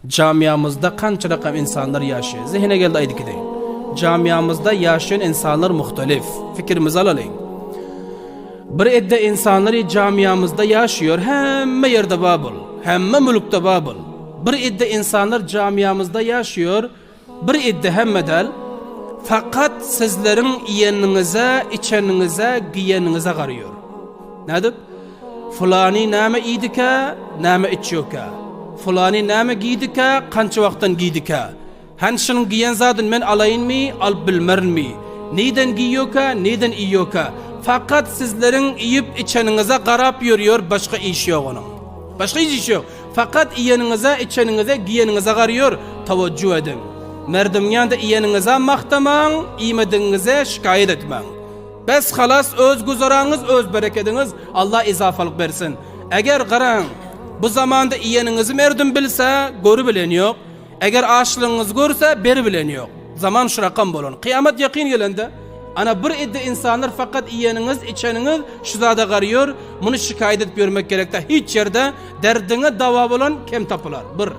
Camiyamızda kança rakam insanlar yaşıyor. Zihine geldi aydı ki deyin. Camiyamızda yaşayan insanlar muhtelif. Fikrimizi alalım. Bir edde insanları camiyamızda yaşıyor. Hemme yerde babıl. Hemme mülkte babıl. Bir edde insanlar camiyamızda yaşıyor. Bir edde hemmedel. Fakat sizlerin yiyeninize, içeninize, giyeninize karıyor. Nedir? Fulani name iydike, name içiyoka. Fulani name giydike, kança vaktan giydike. Hanşının giyen zadın men alayın mi, al bilmerin mi? Neyden giyiyoka, neyden iyiyoka. Fakat sizlerin yiyip içeninize karap yürüyor, başka iş yok onun. Başka iş yok. Fakat yiyeninize, içeninize, giyeninize karıyor, teveccüh edin. Merdimyan da iyeninize mahtaman, iymedinize şikayet etmen. Bes halas öz guzaranız, öz bereketiniz Allah izafalık versin. Eğer qaran bu zamanda iyeninizi merdim bilse, görü bilen yok. Eğer açlığınız görse, beri bilen yok. Zaman şu rakam bolun. Kıyamet yakin gelende, ana bir idde insanlar fakat iyeniniz, içeniniz şu zada qarıyor, bunu şikayet edip görmek gerekte. Hiç yerde derdine dava bolun kem tapılar. Bir.